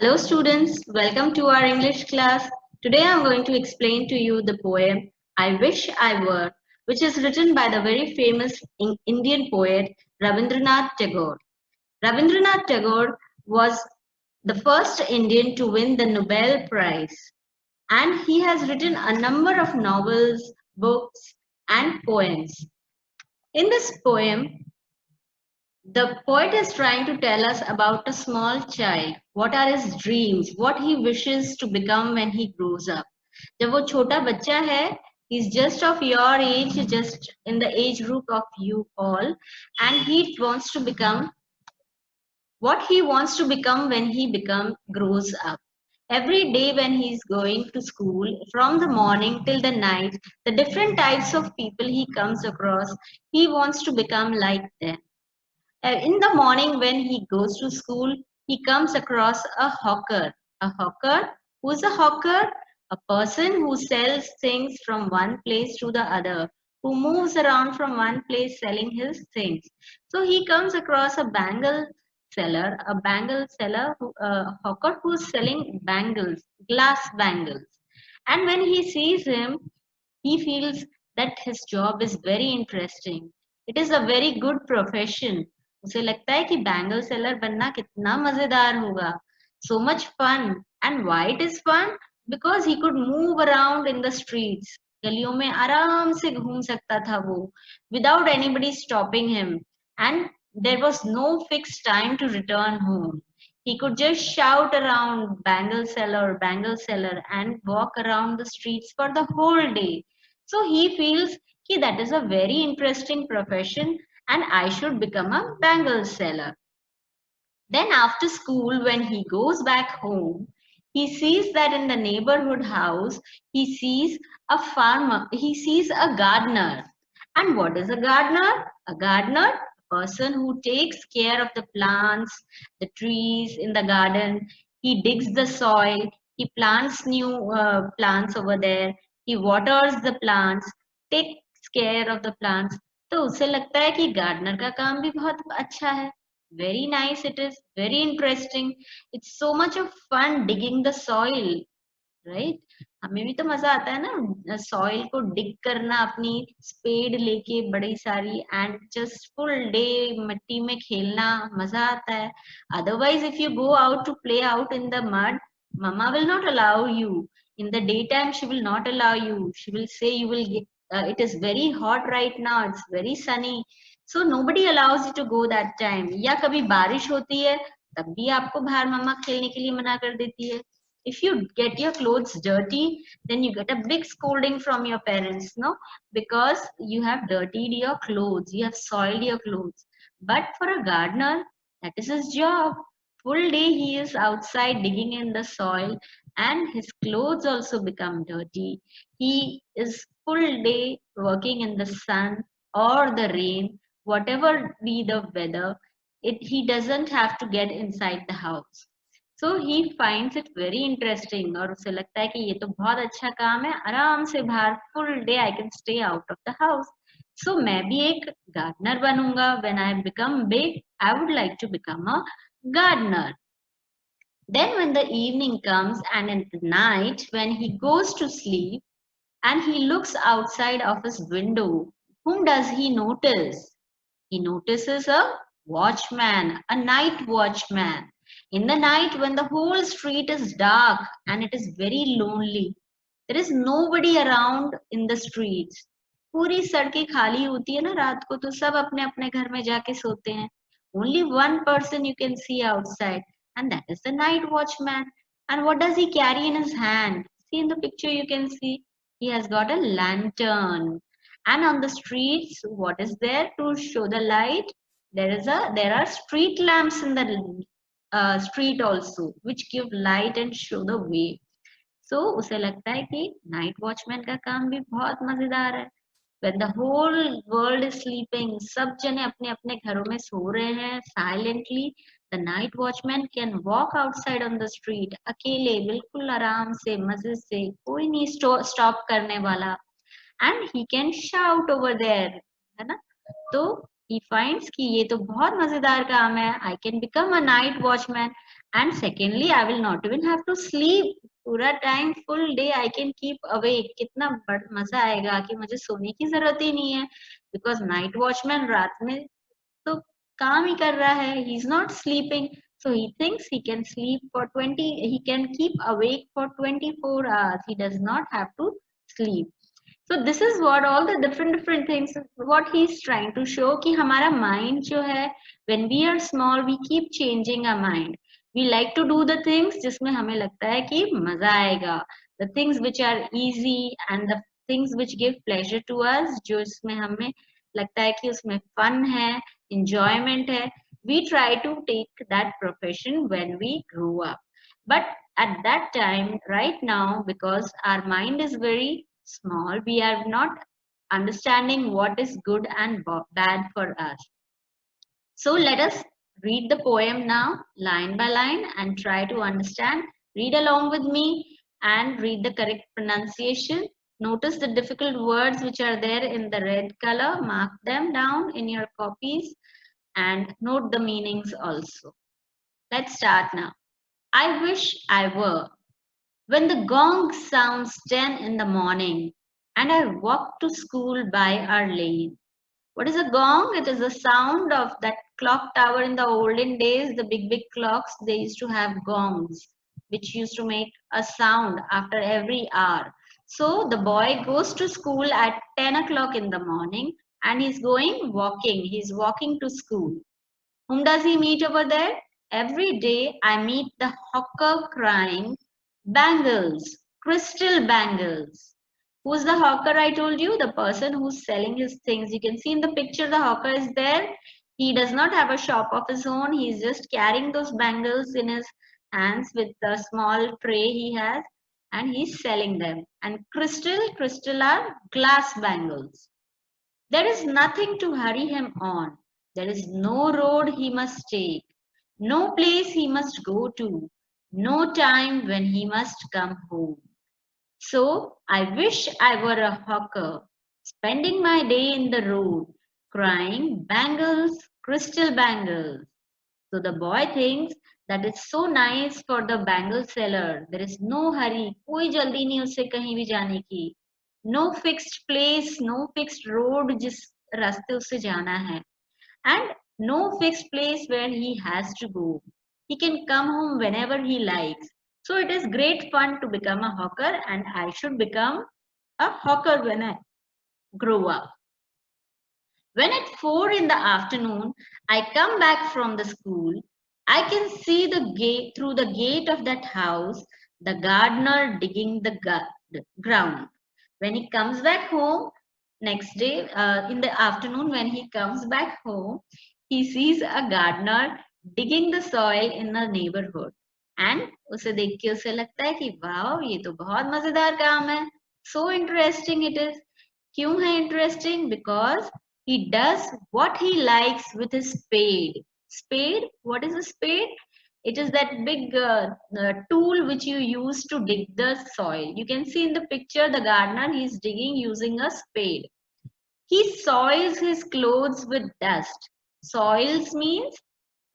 Hello students, welcome to our English class. Today I am going to explain to you the poem I Wish I Were, which is written by the very famous Indian poet Rabindranath Tagore. Rabindranath Tagore was the first Indian to win the Nobel Prize, and he has written a number of novels, books and poems. In this poem, the poet is trying to tell us about a small child. What are his dreams? What he wishes to become when he grows up. जब वो छोटा बच्चा है, he's just of your age, just in the age group of you all, and he wants to become what he wants to become when he grows up. Every day when he's going to school, from the morning till the night, the different types of people he comes across, he wants to become like them. In the morning when he goes to school, he comes across a hawker. A hawker? Who's a hawker? A person who sells things from one place to the other, who moves around from one place selling his things. So he comes across a hawker who's selling bangles, glass bangles. And when he sees him, he feels that his job is very interesting. It is a very good profession. उसे लगता है कि bangle seller बनना कितना मजेदार होगा. So much fun. And why it is fun? Because he could move around in the streets. गलियों में आराम से घूम सकता था वो without anybody stopping him. And there was no fixed time to return home. He could just shout around bangle seller, and walk around the streets for the whole day. So he feels that is a very interesting profession and I should become a bangle seller. Then after school, when he goes back home, he sees that in the neighborhood house, he sees a gardener. And what is a gardener? A gardener, a person who takes care of the plants, the trees in the garden. He digs the soil, he plants new plants over there, he waters the plants, takes care of the plants. तो उसे लगता है कि gardener का काम भी बहुत अच्छा है. Very nice it is, very interesting. It's so much of fun digging the soil, right? हमें भी तो मजा आता है ना सॉइल को डिग करना अपनी स्पेड लेके बड़ी सारी एंड जस्ट फुल डे मिट्टी में खेलना मजा आता है. Otherwise if you go out to play out in the mud, mama will not allow you. In the daytime she will not allow you. She will say you will get, it is very hot right now, it's very sunny, so nobody allows you to go that time. या कभी बारिश होती है तब भी आपको बाहर मम्मा खेलने के लिए मना कर देती है. If you get your clothes dirty, then you get a big scolding from your parents, no? Because you have dirtied your clothes, you have soiled your clothes. But for a gardener, that is his job. Full day he is outside digging in the soil and his clothes also become dirty. He is full day working in the sun or the rain, whatever be the weather. He doesn't have to get inside the house. So he finds it very interesting और उसे लगता है कि ये तो बहुत अच्छा काम है, आराम से बाहर full day I can stay out of the house. So मैं भी एक गार्डनर बनूंगा. When I become big I would like to become a gardener. Then when the evening comes and at the night when he goes to sleep and he looks outside of his window, whom does he notice? He notices a watchman, a night watchman. In the night, when the whole street is dark and it is very lonely, there is nobody around in the streets. पूरी सड़कें खाली होती है ना रात को, तो सब अपने अपने घर में जाके सोते हैं. Only one person you can see outside, and that is the night watchman. And what does he carry in his hand? See in the picture, you can see he has got a lantern. And on the streets, what is there to show the light? There are street lamps in the street also, which give light and show the way. So उसे लगता है कि night watchman का काम भी बहुत मजेदार है. When the whole world is sleeping, सब जने अपने अपने घरों में सो रहे हैं silently, the night watchman can walk outside on the street अकेले बिल्कुल आराम से मजे से, कोई नहीं stop करने वाला, and he can shout over there, है ना? तो he finds कि ये तो बहुत मजेदार काम है. I can become a night watchman. And secondly, I will not even have to sleep. पूरा time full day I can keep awake. कितना मजा आएगा कि मुझे सोने की जरूरत ही नहीं है. Because night watchman रात में तो काम ही कर रहा है. He is not sleeping. So he thinks he can sleep for 20, he can keep awake for 24 hours. He does not have to sleep. So this is what all the different things, what he is trying to show कि हमारा mind जो है, when we are small, we keep changing our mind. We like to do the things जिसमें हमें लगता है कि मजा आएगा. The things which are easy and the things which give pleasure to us, जो इसमें हमें लगता है कि उसमें fun है, enjoyment है, we try to take that profession when we grow up. But at that time, right now, because our mind is very small, we are not understanding what is good and bad for us. So let us read the poem now, line by line, and try to understand. Read along with me and read the correct pronunciation. Notice the difficult words which are there in the red color. Mark them down in your copies and note the meanings also. Let's start now. I wish I were. When the gong sounds 10 in the morning and I walk to school by our lane. What is a gong? It is the sound of that clock tower in the olden days. The big clocks, they used to have gongs, which used to make a sound after every hour. So the boy goes to school at 10 o'clock in the morning and he's going walking. He's walking to school. Whom does he meet over there? Every day I meet the hawker crying, bangles, crystal bangles. Who's the hawker I told you? The person who's selling his things. You can see in the picture the hawker is there. He does not have a shop of his own. He's just carrying those bangles in his hands with the small tray he has and he's selling them. And crystal are glass bangles. There is nothing to hurry him on. There is no road he must take, no place he must go to, no time when he must come home. So I wish I were a hawker, spending my day in the road, crying bangles, crystal bangles. So the boy thinks that it's so nice for the bangle seller. There is no hurry, कोई जल्दी नहीं उससे कहीं भी जाने की. No fixed place, no fixed road जिस रास्ते उससे जाना है. And no fixed place where he has to go. He can come home whenever he likes. So it is great fun to become a hawker and I should become a hawker when I grow up. When at 4 in the afternoon I come back from the school, I can see the gate through the gate of that house, the gardener digging the ground. When he comes back home, next day in the afternoon when he comes back home, he sees a gardener digging the soil in the neighborhood. And उसे देख के उसे लगता है कि wow ये तो बहुत मजेदार काम है. So interesting it is. क्यों है interesting? Because he does what he likes with his spade. Spade? What is a spade? It is that big tool which you use to dig the soil. You can see in the picture the gardener, he is digging using a spade. He soils his clothes with dust. Soils means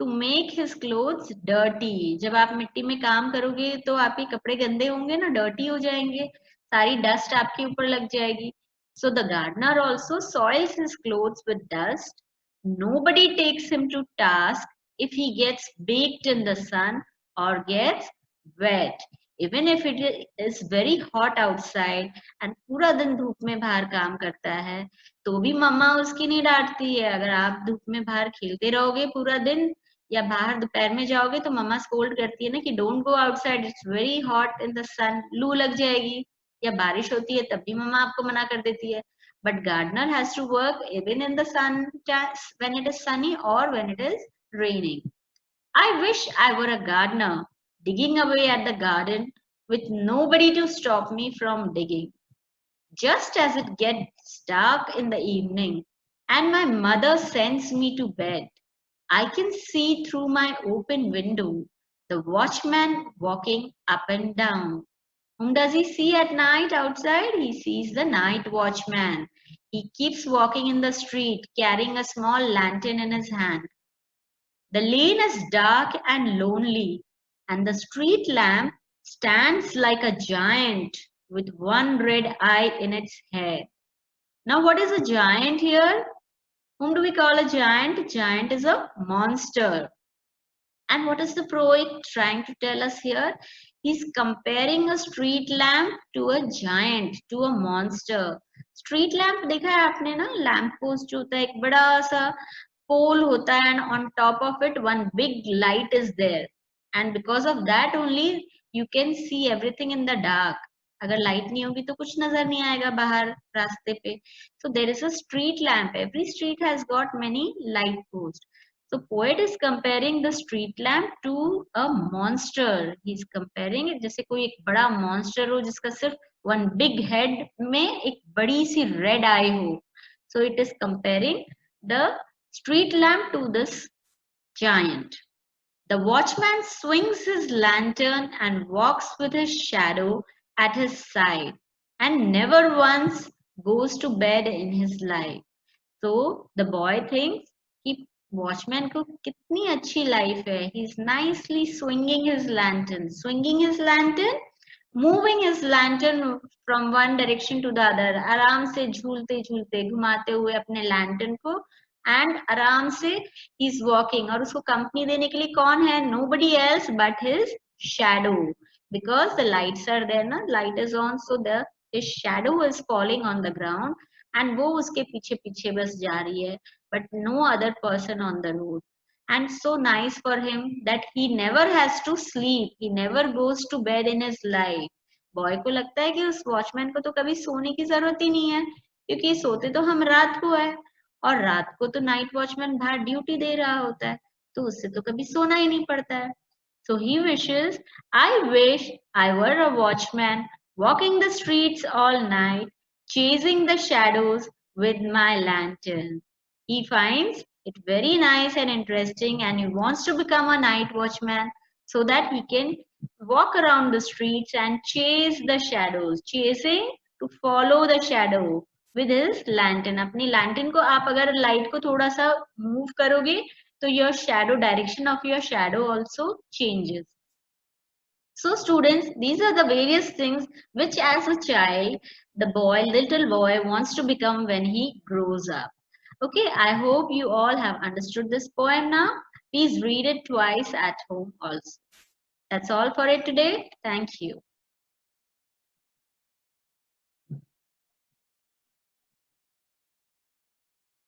to make his clothes dirty. जब आप मिट्टी में काम करोगे तो आपके कपड़े गंदे होंगे ना, dirty हो जाएंगे, सारी dust आपके ऊपर लग जाएगी. So the gardener also soils his clothes with dust. Nobody takes him to task if he gets baked in the sun or gets wet. Even if it is very hot outside and पूरा दिन धूप में बाहर काम करता है, तो भी मम्मा उसकी नहीं डांटती है. अगर आप धूप में बाहर खेलते रहोगे पूरा दिन या बाहर दोपहर में जाओगे तो मम्मा स्कोल्ड करती है ना कि don't go outside, it's very hot in the sun, लू लग जाएगी. या बारिश होती है तब भी मम्मा आपको मना कर देती है. But gardener has to work even in the sun when it is sunny or when it is raining. I wish I were a gardener digging away at the garden with nobody to stop me from digging. Just as it gets dark in the evening and my mother sends me to bed, I can see through my open window the watchman walking up and down. Whom does he see at night outside? He sees the night watchman. He keeps walking in the street carrying a small lantern in his hand. The lane is dark and lonely, and the street lamp stands like a giant with one red eye in its head. Now, what is a giant here? Whom do we call a giant? Giant is a monster. And what is the poet trying to tell us here? He's comparing a street lamp to a giant, to a monster. Street lamp देखा है आपने ना? Lamp post जो होता है एक बड़ा सा pole होता है and on top of it one big light is there. And because of that only you can see everything in the dark. अगर लाइट नहीं होगी तो कुछ नजर नहीं आएगा बाहर रास्ते पे. So there is a street lamp. Every street has got many light posts. So poet is comparing the street lamp to a monster. He's comparing it जैसे कोई एक बड़ा monster हो जिसका सिर्फ one big head में एक बड़ी सी red eye हो. So it is comparing the street lamp to this giant. The watchman swings his lantern and walks with his shadow at his side and never once goes to bed in his life. So the boy thinks कि watchman को कितनी अच्छी life है. He is nicely swinging his lantern, moving his lantern from one direction to the other. आराम से झूलते झूलते घुमाते हुए अपने लैंटर्न को एंड आराम से ही इज वॉकिंग. और उसको कंपनी देने के लिए कौन है? nobody else but his shadow, because the lights are there na, light is on, so the his shadow is falling on the ground and वो उसके पीछे पीछे बस जा रही है, but no other person on the road. And so nice for him that he never has to sleep, he never goes to bed in his life. Boy को लगता है कि उस वॉचमैन को तो कभी सोने की जरूरत ही नहीं है, क्योंकि सोते तो हम रात को है और रात को तो नाइट वॉचमैन बाहर ड्यूटी दे रहा होता है, तो उससे तो कभी सोना ही नहीं पड़ता है. So he wishes, I wish I were a watchman walking the streets all night, chasing the shadows with my lantern. He finds it very nice and interesting and he wants to become a night watchman so that he can walk around the streets and chase the shadows. Chasing, to follow the shadow with his lantern. अपनी lantern को आप अगर light को थोड़ा सा move करोगे तो your shadow, direction of your shadow also changes. So students, these are the various things which as a child, the little boy wants to become when he grows up. Okay, I hope you all have understood this poem now. Please read it twice at home also. That's all for it today. Thank you.